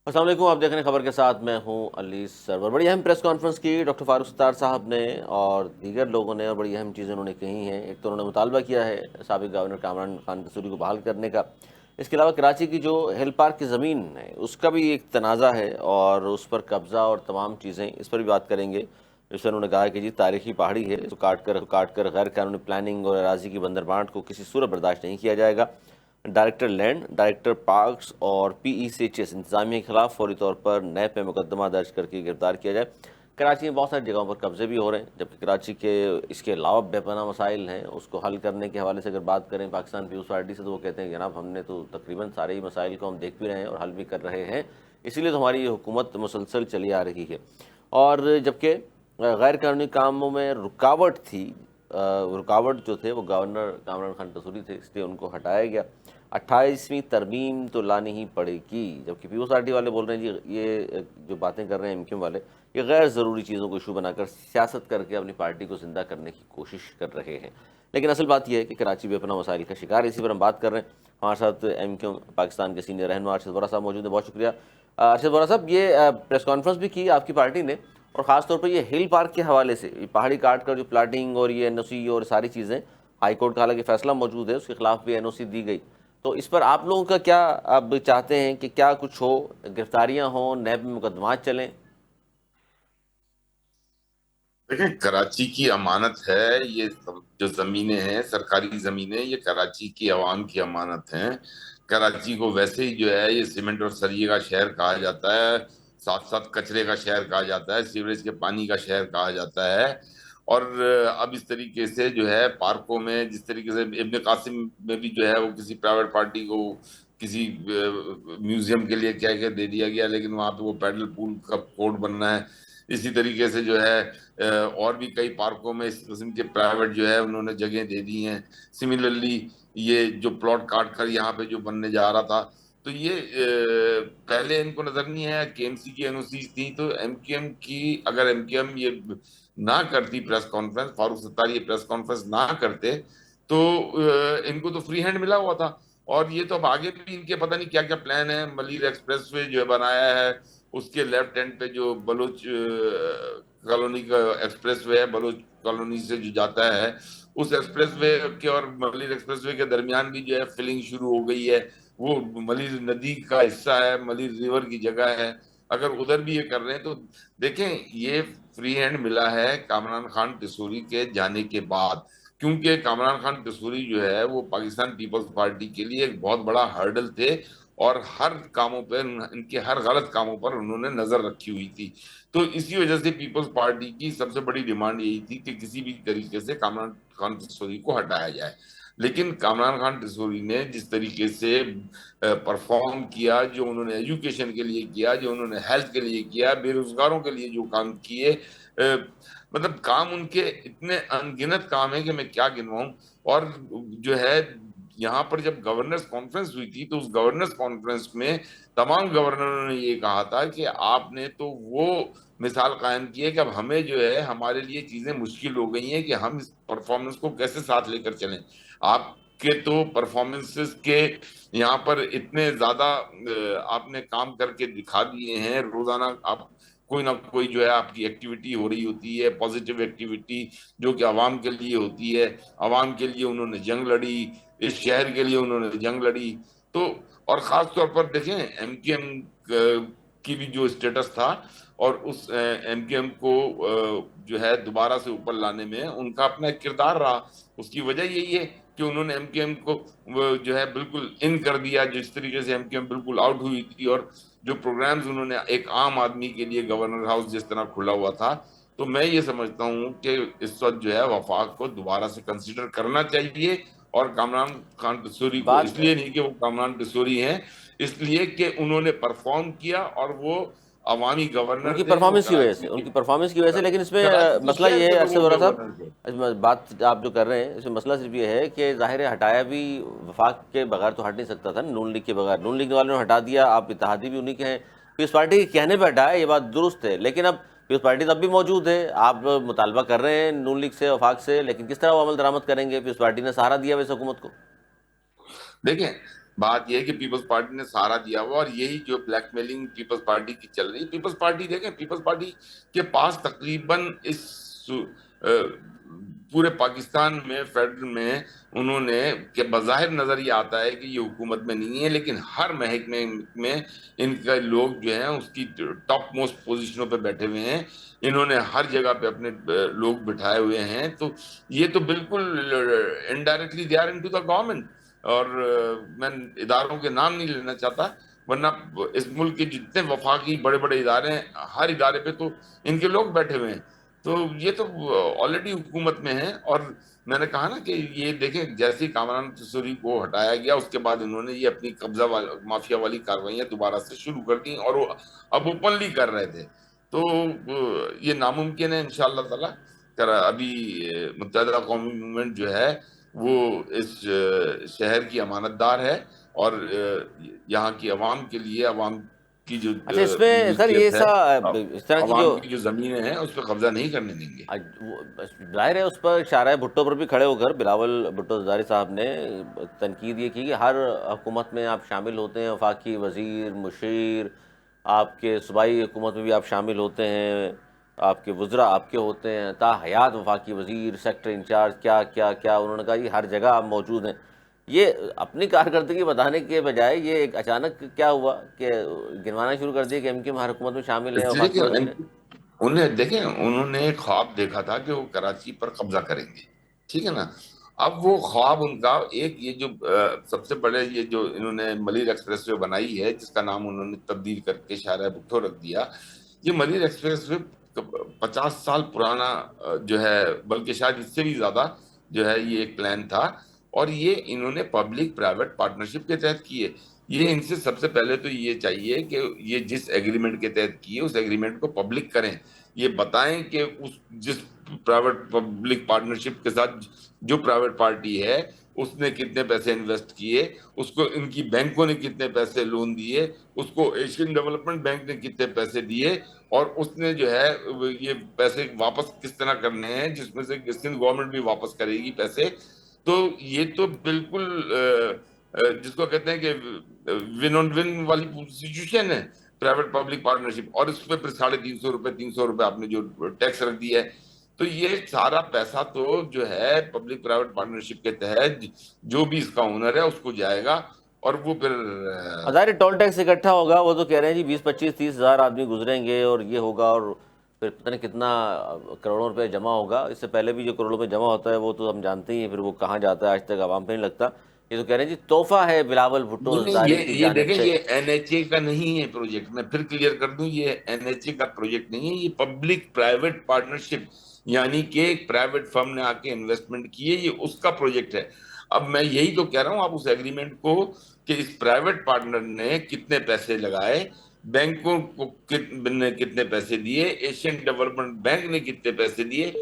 अस्सलाम वालेकुम, आप देख रहे हैं खबर के साथ। मैं हूं अली सरवर। बड़ी अहम प्रेस कॉन्फ्रेंस की डॉक्टर फारूक सत्तार साहब ने और दीगर लोगों ने, और बड़ी अहम चीज़ें उन्होंने कही हैं। एक तो उन्होंने मुतालबा किया है साबिक गवर्नर कामरान खान कसूरी को बहाल करने का। इसके अलावा कराची की जो हिल पार्क की ज़मीन है उसका भी एक तनाज़ा है और उस पर कब्ज़ा और तमाम चीज़ें, इस पर भी बात करेंगे। जिससे उन्होंने कहा कि जी तारीखी पहाड़ी है, इसको काट कर गैर कानूनी प्लानिंग और अराजी की बंदरबांट को किसी सूरत बर्दाश्त नहीं किया जाएगा। डायरेक्टर लैंड, डायरेक्टर पार्क्स और PECHS इंतजामिया के खिलाफ फौरी तौर पर नैब में मुकदमा दर्ज करके गिरफ्तार किया जाए। कराची में बहुत सारी जगहों पर कब्जे भी हो रहे हैं, जबकि कराची के इसके अलावा बेपनाह मसाइल हैं, उसको हल करने के हवाले से अगर बात करें पाकिस्तान पीपल्स पार्टी से, तो वो कहते हैं जनाब हमने तो तकरीबन सारे ही मसाइल को हम देख भी रहे हैं और हल भी कर रहे हैं, इसीलिए तो हमारी ये हुकूमत मुसलसल चली आ रही है। और जबकि गैर कानूनी कामों में रुकावट थी, रुकावट जो थे वो गवर्नर कामरान खान कसूरी थे, इसलिए उनको हटाया गया। 28वीं तरमीम तो लानी ही पड़ेगी, जबकि पीपल्स पार्टी वाले बोल रहे हैं जी ये जो बातें कर रहे हैं MQM वाले, ये गैर ज़रूरी चीज़ों को इशू बनाकर सियासत करके अपनी पार्टी को ज़िंदा करने की कोशिश कर रहे हैं। लेकिन असल बात यह है कि कराची बेपनाह मसाइल का शिकार है, इसी पर हम बात कर रहे हैं। हमारे साथ MQM पाकिस्तान के सीनियर रहनुमा अरशद वोरा साहब मौजूद है। बहुत शुक्रिया अरशद वोरा साहब। ये प्रेस कॉन्फ्रेंस भी की आपकी पार्टी ने, और ख़ासतौर पर ये हिल पार्क के हवाले से, ये पहाड़ी काट कर जो प्लाटिंग और ये NOC और सारी चीज़ें, हाईकोर्ट का हालांकि फैसला मौजूद है, उसके खिलाफ भी NOC दी गई। तो इस पर आप लोगों का क्या, अब चाहते हैं कि क्या कुछ हो, गिरफ्तारियां हों, नैब में मुकदमात चलें? देखिए, कराची की अमानत है ये जो जमीनें हैं, सरकारी जमीनें, ये कराची की आवाम की अमानत हैं। कराची को वैसे ही जो है ये सीमेंट और सरिये का शहर कहा जाता है, साथ साथ कचरे का शहर कहा जाता है, सीवरेज के पानी का शहर कहा जाता है। और अब इस तरीके से जो है पार्कों में, जिस तरीके से इब्न कासिम में भी जो है वो किसी प्राइवेट पार्टी को किसी म्यूजियम के लिए क्या क्या दे दिया गया, लेकिन वहां पे वो पैडल पूल का कोर्ट बनना है। इसी तरीके से जो है और भी कई पार्कों में इस किस्म के प्राइवेट जो है उन्होंने जगह दे दी हैं। सिमिलरली ये जो प्लॉट काट कर यहाँ पे जो बनने जा रहा था, तो ये पहले इनको नजर नहीं आया। KMC की NOC थी, तो MQM की, अगर MQM ये ना करती प्रेस कॉन्फ्रेंस, फारूक सत्तार ये प्रेस कॉन्फ्रेंस ना करते, तो इनको तो फ्री हैंड मिला हुआ था। और ये तो अब आगे भी इनके पता नहीं क्या क्या प्लान है। मलिर एक्सप्रेसवे जो है बनाया है, उसके लेफ्ट हैंड पे जो बलोच कॉलोनी का एक्सप्रेसवे है, बलोच कॉलोनी से जो जाता है, उस एक्सप्रेसवे के और मलिर एक्सप्रेसवे के दरमियान भी जो है फिलिंग शुरू हो गई है। वो मलिर नदी का हिस्सा है, मलिर रिवर की जगह है। अगर उधर भी ये कर रहे हैं तो देखें, ये फ्री हैंड मिला है कामरान खान कसूरी के जाने के बाद। क्योंकि कामरान खान कसूरी जो है वो पाकिस्तान पीपल्स पार्टी के लिए एक बहुत बड़ा हर्डल थे, और हर कामों पर, इनके हर गलत कामों पर उन्होंने नजर रखी हुई थी। तो इसी वजह से पीपल्स पार्टी की सबसे बड़ी डिमांड यही थी कि किसी भी तरीके से कामरान खान कसूरी को हटाया जाए। लेकिन कामरान खान कसूरी ने जिस तरीके से परफॉर्म किया, जो उन्होंने एजुकेशन के लिए किया, जो उन्होंने हेल्थ के लिए किया, बेरोजगारों के लिए जो काम किए, मतलब काम उनके इतने अनगिनत काम है कि मैं क्या गिनवाऊं। और जो है, यहाँ पर जब गवर्नर्स कॉन्फ्रेंस हुई थी, तो उस गवर्नर्स कॉन्फ्रेंस में तमाम गवर्नरों ने ये कहा था कि आपने तो वो मिसाल कायम की है कि अब हमें जो है, हमारे लिए चीजें मुश्किल हो गई हैं कि हम इस परफॉर्मेंस को कैसे साथ लेकर चलें। आपके तो परफॉर्मेंसेस के यहाँ पर इतने ज्यादा आपने काम करके दिखा दिए हैं। रोजाना आप कोई ना कोई जो है आपकी एक्टिविटी हो रही होती है, पॉजिटिव एक्टिविटी, जो कि आवाम के लिए होती है। आवाम के लिए उन्होंने जंग लड़ी, इस शहर के लिए उन्होंने जंग लड़ी। तो और खास तौर पर देखें, MQM की भी जो स्टेटस था, और उस MQM को जो है दोबारा से ऊपर लाने में उनका अपना एक किरदार रहा। उसकी वजह यही है कि उन्होंने MQM को जो है बिल्कुल इन कर दिया, जिस तरीके से MQM बिल्कुल आउट हुई थी। और जो प्रोग्राम्स उन्होंने एक आम आदमी के लिए गवर्नर हाउस जिस तरह खुला हुआ था, तो मैं ये समझता हूँ कि इस वक्त जो है वफाक को दोबारा से कंसिडर करना चाहिए। और कामरान खान कसूरी को बात इसलिए नहीं कि वो कामरान कसूरी हैं, इसलिए कि उन्होंने परफॉर्म किया, और वो अवामी गवर्नर उनकी थे, वो परफॉर्मेंस की वजह से, कराची के, उनकी परफॉर्मेंस की वजह से। लेकिन इसमें कराची के मसला शहर ये के है तो अरशद वो वोरा साहब, गवर्नर थे। इसमें बात आप जो कर रहे हैं, इसमें मसला सिर्फ ये है कि ज़ाहिर है हटाया भी वफाक के बगैर तो हट नहीं सकता था, नून लीग के बगैर। नून लीग वालों ने हटा दिया, आप इत्तेहादी भी उन्हीं के हैं, पीपल्स पार्टी के कहने पर हटाया, ये बात दुरुस्त है। लेकिन अब पीपल्स पार्टी तब भी मौजूद है, आप मुतालबा कर रहे हैं नून लीग से, वफाक से, लेकिन किस तरह वो अमल दरामद करेंगे? पीपल्स पार्टी ने सहारा दिया वैसे हुकूमत को। देखें, बात यह है कि पीपल्स पार्टी ने सहारा दिया हुआ, और यही जो ब्लैकमेलिंग पीपल्स पार्टी की चल रही है, पीपल्स पार्टी देखें, पीपल्स पार्टी के पास तकरीबन इस पूरे पाकिस्तान में, फेडरल में, उन्होंने के बज़ाहिर नजर ये आता है कि ये हुकूमत में नहीं है, लेकिन हर महकमे में इनके लोग जो हैं उसकी टॉप मोस्ट पोजीशनों पे बैठे हुए हैं। इन्होंने हर जगह पे अपने लोग बिठाए हुए हैं। तो ये तो बिल्कुल indirectly they are into the government. और मैं इदारों के नाम नहीं लेना चाहता, वरना इस मुल्क के जितने वफाकी बड़े बड़े इदारे हैं, हर इदारे पे तो इनके लोग बैठे हुए हैं। तो ये तो ऑलरेडी हुकूमत में है। और मैंने कहा ना कि ये देखें, जैसे ही कामरान तसूरी को हटाया गया, उसके बाद इन्होंने ये अपनी कब्जा माफिया वाली कार्रवाइयां दोबारा से शुरू कर दी, और वो अब ओपनली कर रहे थे। तो ये नामुमकिन है इंशाअल्लाह ताला। अभी मुत्तहदा कौमी मूवमेंट जो है वो इस शहर की अमानतदार है, और यहाँ की आवाम के लिए, आवाम की जो अच्छा, इसमें सर ये मिल्कियत है, इस तरह की जो आवाम की जो जमीनें हैं उस पर कब्जा नहीं करने देंगे। जाहिर है, उस पर इशारा है भुट्टो पर भी खड़े होकर बिलावल भुट्टो ज़रदारी साहब ने तनकीद ये की कि हर हुकूमत में आप शामिल होते हैं, वफाकी वज़ीर, मुशीर, आपके सूबाई हुकूमत में भी आप शामिल होते हैं, आपके वज़रा आपके होते हैं, ता हयात वफाकी वज़ीर, सेक्टर इंचार्ज, क्या क्या क्या, उन्होंने कहा ये हर जगह आप मौजूद हैं। ये अपनी कारकर्दगी बताने के बजाय ये एक अचानक क्या हुआ कि गिनवाना शुरू कर दिया कि एमक्यूएम हर हुकूमत में शामिल है, वफाकी वज़ीर है। उन्हें देखें, उन्होंने एक ख्वाब देखा था कि वो कराची पर कब्जा करेंगे, ठीक है ना। अब वो ख्वाब उनका, एक ये जो सबसे बड़े, ये जो इन्होंने मलिर एक्सप्रेस वे बनाई है, जिसका नाम उन्होंने तब्दील करके शाहरा भुट्टो रख दिया। ये मलिर एक्सप्रेस वे 50 साल पुराना जो है, बल्कि शायद इससे भी ज्यादा जो है, ये एक प्लान था। और ये इन्होंने पब्लिक प्राइवेट पार्टनरशिप के तहत किए। ये इनसे सबसे पहले तो ये चाहिए कि ये जिस एग्रीमेंट के तहत किए उस एग्रीमेंट को पब्लिक करें। ये बताएं कि उस जिस प्राइवेट पब्लिक पार्टनरशिप के साथ जो प्राइवेट पार्टी है उसने कितने पैसे इन्वेस्ट किए, उसको इनकी बैंकों ने कितने पैसे लोन दिए, उसको एशियन डेवलपमेंट बैंक ने कितने पैसे दिए, और उसने जो है ये पैसे वापस किस तरह करने हैं, जिसमें से सिंध गवर्नमेंट भी वापस करेगी पैसे। तो ये तो बिल्कुल जिसको कहते हैं कि विन ऑन विन वाली सिचुएशन है, प्राइवेट पब्लिक पार्टनरशिप। और इस पे फिर 350 रुपए 300 रुपए आपने जो टैक्स रख दिया है। तो ये सारा पैसा तो जो है पब्लिक प्राइवेट पार्टनरशिप के तहत जो भी इसका ओनर है उसको जाएगा, और वो फिर हज़ारे टोल टैक्स इकट्ठा होगा। वो तो कह रहे हैं जी 20-25-30 हज़ार आदमी गुजरेंगे और ये होगा, और फिर पता नहीं कितना करोड़ों रुपए जमा होगा। इससे पहले भी जो करोड़ों रुपए जमा होता है वो तो हम जानते ही हैं, फिर वो कहाँ जाता है आज तक आवाम पे नहीं लगता। ये तो कह रहे हैं जी तोहफा है बिलावल भुट्टो नहीं नहीं, ज़रदारी की ये जानिब देखें, से। ये एनएचए का नहीं है प्रोजेक्ट। मैं फिर क्लियर कर दूं, ये एनएचए का प्रोजेक्ट नहीं है, ये पब्लिक प्राइवेट पार्टनरशिप, यानी कि एक प्राइवेट फर्म ने आके इन्वेस्टमेंट की है, ये उसका प्रोजेक्ट है। अब मैं यही तो कह रहा हूं, आप उस एग्रीमेंट को, कि इस प्राइवेट पार्टनर ने कितने पैसे लगाए, बैंकों को ने कितने पैसे दिए, एशियन डेवलपमेंट बैंक ने कितने पैसे दिए,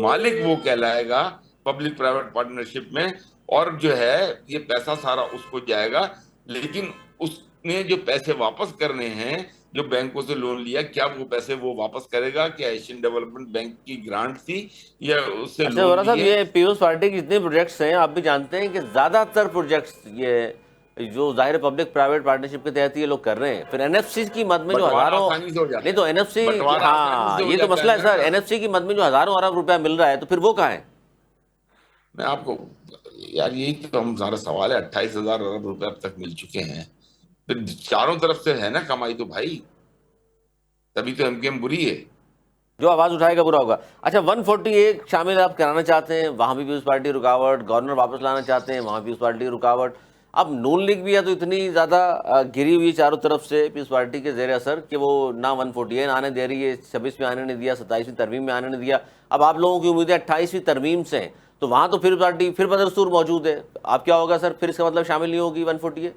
मालिक वो कहलाएगा पब्लिक प्राइवेट पार्टनरशिप में। और जो है ये पैसा सारा उसको जाएगा, लेकिन उसने जो पैसे वापस करने हैं, जो बैंकों से लोन लिया, क्या वो पैसे वो वापस करेगा? क्या एशियन डेवलपमेंट बैंक की ग्रांट थी, या उससे अच्छा लोन वोरा साहब, लिए? ये पीयूष पार्टी के जितने प्रोजेक्ट्स हैं आप भी जानते हैं कि ज़्यादातर प्रोजेक्ट्स ये जो ज़ाहिर पब्लिक प्राइवेट पार्टनरशिप के तहत ये लोग कर रहे हैं। फिर एनएफसी की मद में जो बंटवारा हज़ारों, आसानी से हो नहीं जाता तो है, एनएफसी, बंटवारा आसानी हाँ से हो ये तो जाता मसला है है सर, ना। एनएफसी की मद में जो हज़ारों अरब रुपया मिल रहा है तो फिर वो कहाँ है? मैं आपको, यार यही तो हम सारा सवाल है। 28,000 अरब रुपए अब तक मिल चुके हैं, फिर चारों तरफ से है ना कमाई तो भाई, तभी तो एमकेएम बुरी है। जो आवाज़ उठाएगा बुरा होगा। अच्छा, 148 शामिल आप कराना चाहते हैं, वहाँ भी पीयूष पार्टी रुकावट, गवर्नर वापस लाना चाहते हैं, वहाँ पीयूष पार्टी रुकावट। अब नून लीग भी है तो इतनी ज़्यादा घिरी हुई चारों तरफ से पीयूष पार्टी के जेर असर कि वो ना 148 आने दे रही है, 26 में आने नहीं दिया, 27वीं तरमीम में आने नहीं दिया। अब आप लोगों की उम्मीदें 28वीं तरमीम से हैं, तो वहाँ तो फिर पार्टी फिर बदरसूर मौजूद है। आप क्या होगा सर, फिर इसका मतलब शामिल नहीं होगी 148?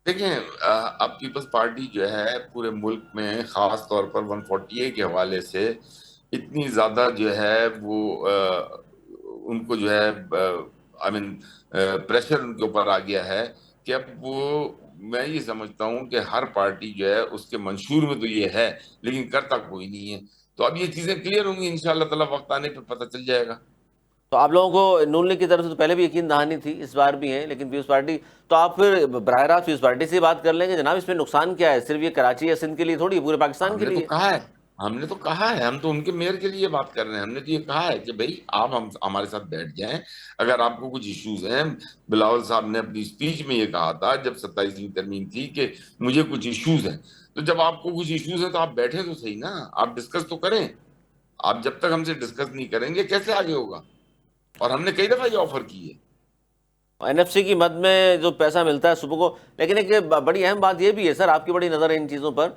देखिए, अब पीपल्स पार्टी जो है पूरे मुल्क में खास तौर पर 148 के हवाले से इतनी ज्यादा जो है वो उनको जो है आई मीन प्रेशर उनके ऊपर आ गया है, कि अब वो, मैं ये समझता हूँ कि हर पार्टी जो है उसके मंशूर में तो ये है, लेकिन करता कोई नहीं है। तो अब ये चीजें क्लियर होंगी इंशाल्लाह ताला, वक्त आने पर पता चल जाएगा। तो आप लोगों को नून लीग की तरफ से तो पहले भी यकीन दहानी थी, इस बार भी है, लेकिन पीपल्स पार्टी, तो आप फिर बरह रास्त पीपल्स पार्टी से बात कर लेंगे जनाब, इसमें नुकसान क्या है? सिर्फ ये कराची या सिंध के लिए थोड़ी, पूरे पाकिस्तान के हमने तो लिए। कहा है, हमने तो कहा है, हम तो उनके मेयर के लिए बात कर रहे हैं। हमने तो ये कहा है कि भाई आप हम हमारे साथ बैठ जाएं, अगर आपको कुछ इश्यूज हैं। बिलावल साहब ने अपनी स्पीच में ये कहा था जब 27वीं तरमीम थी कि मुझे कुछ इश्यूज हैं। तो जब आपको कुछ इश्यूज हैं तो आप बैठे तो सही ना, आप डिस्कस तो करें। आप जब तक हमसे डिस्कस नहीं करेंगे कैसे आगे होगा? और हमने कई दफा ये ऑफर की है। एनएफसी की मद में जो पैसा मिलता है सुबह को, लेकिन एक बड़ी अहम बात यह भी है सर, आपकी बड़ी नज़र है इन चीज़ों पर,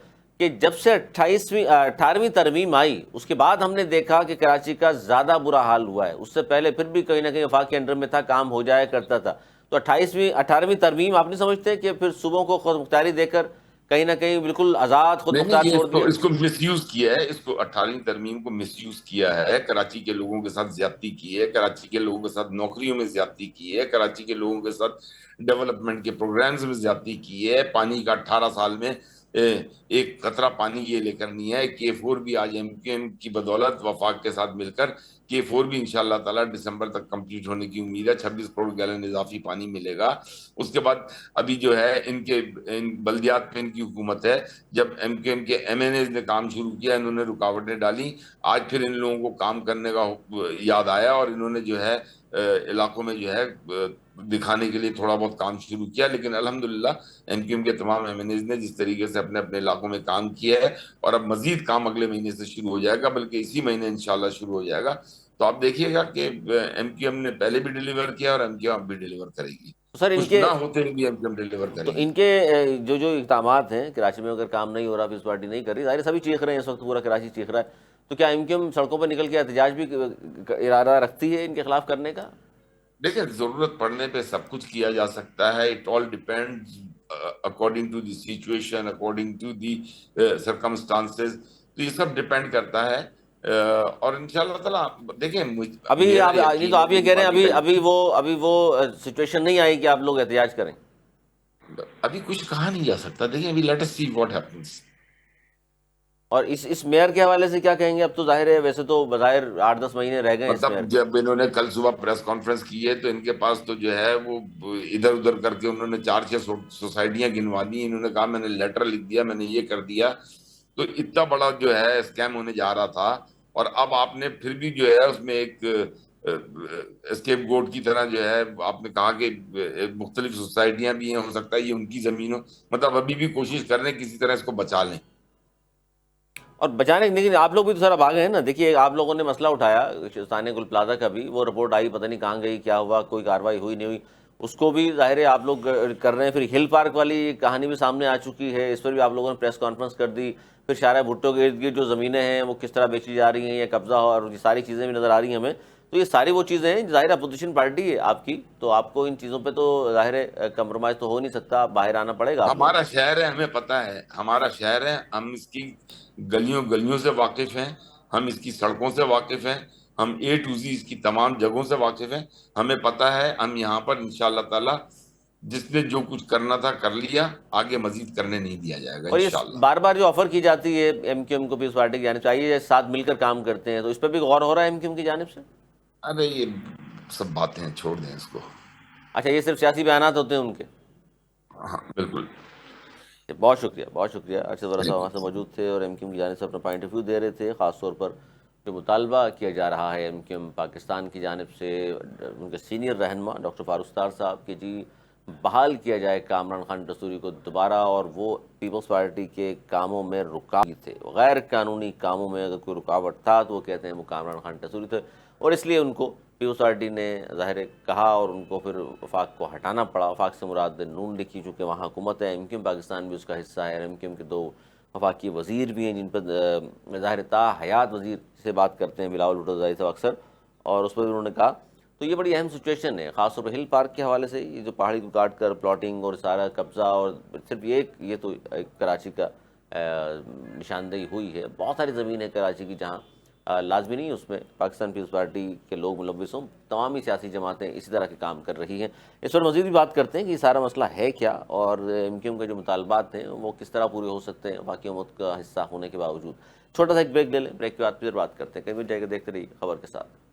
कि जब से 18वीं तरमीम आई उसके बाद हमने देखा कि कराची का ज़्यादा बुरा हाल हुआ है। उससे पहले फिर भी कहीं ना कहीं वफाक के अंडर में था, काम हो जाया करता था। तो 18वीं तरमीम आप नहीं समझते कि फिर सुबह को खुद मुख्तारी देकर कहीं ना कहीं बिल्कुल आज़ाद खुद नहीं नहीं, मुख्तार ये छोड़ दिया? इसको मिसयूज किया है, इसको 18वीं तरमीम को मिसयूज किया है। कराची के लोगों के साथ ज्यादती की है, कराची के लोगों के साथ नौकरियों में ज्यादती की है, कराची के लोगों के साथ डेवलपमेंट के प्रोग्राम्स में ज्यादती की है। पानी का 18 साल में एक कतरा पानी ये लेकर नहीं है। K4 भी आज एमक्यूएम की बदौलत वफाक के साथ मिलकर K4 भी इंशाल्लाह ताला दिसंबर तक कंप्लीट होने की उम्मीद है। 26 करोड़ गैलन इजाफी पानी मिलेगा। उसके बाद अभी जो है इनके इन बल्दियात पे इनकी हुकूमत है। जब एमक्यूएम के MNAs ने काम शुरू किया, इन्होंने रुकावटें डाली। आज फिर इन लोगों को काम करने का याद आया और इन्होंने जो है इलाकों में जो है दिखाने के लिए थोड़ा बहुत काम शुरू किया। लेकिन अल्हम्दुलिल्लाह एमक्यूएम के तमाम MNAs ने जिस तरीके से अपने अपने इलाकों में काम किया है, और अब मजीद काम अगले महीने से शुरू हो जाएगा, बल्कि इसी महीने इंशाल्लाह शुरू हो जाएगा। तो आप देखिएगा कि एमक्यूएम ने पहले भी डिलीवर किया और एमक्यूएम अब भी डिलीवर करेगी। तो सर कुछ इनके, ना होते हुए भी एमक्यूएम डिलीवर तो करेगी। इनके जो जो इक़दामात हैं, कराची में अगर काम नहीं हो रहा, पीपल्स पार्टी नहीं कर रही, ज़ाहिर है सभी चीख रहे हैं इस वक्त, पूरा कराची चीख रहा है, तो क्या एमक्यूएम सड़कों पर निकल के एहतजाज भी इरादा रखती है इनके खिलाफ करने का? देखिए, जरूरत पड़ने पे सब कुछ किया जा सकता है। It all depends according to the situation, according to the circumstances. तो ये सब डिपेंड करता है। और इंशाल्लाह ताला देखिए, अभी मेरा आप नहीं, तो यकीन है आप ये मेरी कह रहे हैं पार्टी अभी का। अभी वो सिचुएशन नहीं आई कि आप लोग एहतजाज करें? अभी कुछ कहा नहीं जा सकता। देखिए, अभी let us see what happens. और इस मेयर के हवाले से क्या कहेंगे? अब तो जाहिर है, वैसे तो बज़ाहिर 8-10 महीने रह गए हैं इस मेयर मतलब के। जब इन्होंने कल सुबह प्रेस कॉन्फ्रेंस की है तो इनके पास तो जो है वो इधर उधर करके उन्होंने 4-6 सोसाइटियां गिनवा दी। इन्होंने कहा मैंने लेटर लिख दिया, मैंने ये कर दिया। तो इतना बड़ा जो है स्कैम होने जा रहा था, और अब आपने फिर भी जो है उसमें एक एस्केप गोट की तरह जो है आपने कहा कि मुख्तलिफ सोसाइटियां भी हैं, हो सकता है ये उनकी जमीन हो। मतलब अभी भी कोशिश कर रहे हैं किसी तरह इसको बचा लें। और बचाने, लेकिन आप लोग भी तो सारा भागे हैं ना। देखिए, आप लोगों ने मसला उठाया स्थानीय गुल प्लाजा का भी, वो रिपोर्ट आई, पता नहीं कहाँ गई, क्या हुआ, कोई कार्रवाई हुई नहीं हुई, उसको भी जाहिर है आप लोग कर रहे हैं। फिर हिल पार्क वाली कहानी भी सामने आ चुकी है, इस पर भी आप लोगों ने प्रेस कॉन्फ्रेंस कर दी। फिर शारा भुट्टो के इर्द गिर्द जो ज़मीनें हैं वो किस तरह बेची जा रही हैं, या कब्जा, और ये सारी चीज़ें भी नज़र आ रही हैं हमें। तो ये सारी वो चीज़ें हैं, ज़ाहिर अपोजिशन पार्टी है आपकी, तो आपको इन चीज़ों पे तो ज़ाहिर है कंप्रोमाइज़ तो हो नहीं सकता, बाहर आना पड़ेगा आप लोगों हमारा शहर है, हमें पता है, हमारा शहर है। हम इसकी गलियों गलियों से वाकिफ हैं, हम इसकी सड़कों से वाकिफ हैं, हम A to Z इसकी तमाम जगहों से वाकिफ हैं। हमें पता है, हम यहाँ पर इंशाल्लाह ताला जिसने जो कुछ करना था कर लिया, आगे मजीद करने नहीं दिया जाएगा और ये इंशाल्लाह। बार बार जो ऑफर की जाती है एमक्यूएम को, पीपल्स पार्टी की जानिब से, आइए साथ मिलकर काम करते हैं, तो इस पर भी गौर हो रहा है एमक्यूएम की जानिब से? अरे ये सब बातें छोड़ दें इसको। अच्छा, ये सिर्फ सियासी बयानात होते हैं उनके? हाँ बिल्कुल। बहुत शुक्रिया, बहुत शुक्रिया। अर्शद वरा साहब थैंक वहाँ से मौजूद थे और एमक्यूएम की जानिब से अपना पॉइंट ऑफ व्यू दे रहे थे, ख़ासतौर पर जो मुतालबा किया जा रहा है एमक्यूएम पाकिस्तान की जानिब से, उनके सीनियर रहनुमा डॉक्टर फारूक सत्तार साहब की, जी बहाल किया जाए कामरान खान दस्तूरी को दोबारा, और वो पीपल्स पार्टी के कामों में रुकावट थे, गैर कानूनी कामों में अगर कोई रुकावट था तो वो कहते हैं वो कामरान खान दस्तूरी थे, और इसलिए उनको पीपल्स पार्टी ने ज़ाहिर है कहा और उनको फिर वफाक को हटाना पड़ा। वफाक से मुराद नून लीग, चूँकि वहाँ हुकूमत है, एमक्यूएम पाकिस्तान भी उसका हिस्सा है, और एमक्यूएम के 2 वफाकी वज़ीर भी हैं जिन पर ज़ाहिर ता हयात वज़ीर से बात करते हैं बिलावल भुट्टो साहब अक्सर, और उस पर भी उन्होंने कहा। तो ये बड़ी अहम सिचुएशन है, ख़ासतौर पर हिल पार्क के हवाले से, ये जो पहाड़ी को काट कर प्लॉटिंग और सारा कब्ज़ा, और सिर्फ ये तो एक कराची का निशानदेही हुई है। बहुत सारी ज़मीन है कराची की जहाँ लाजमी नहीं उसमें पाकिस्तान पीपल्स पार्टी के लोग मुलव्विस हों, तमामी सियासी जमातें इसी तरह के काम कर रही हैं। इस पर मज़ीद भी बात करते हैं कि सारा मसला है क्या, और एमक्यूएम के जो मुतालबात हैं वो किस तरह पूरे हो सकते हैं बाकी उम्मत का हिस्सा होने के बावजूद। छोटा सा एक ब्रेक ले लें, ब्रेक के बाद फिर बात करते हैं। कहीं भी जाएगा, देखते रहिए खबर के साथ।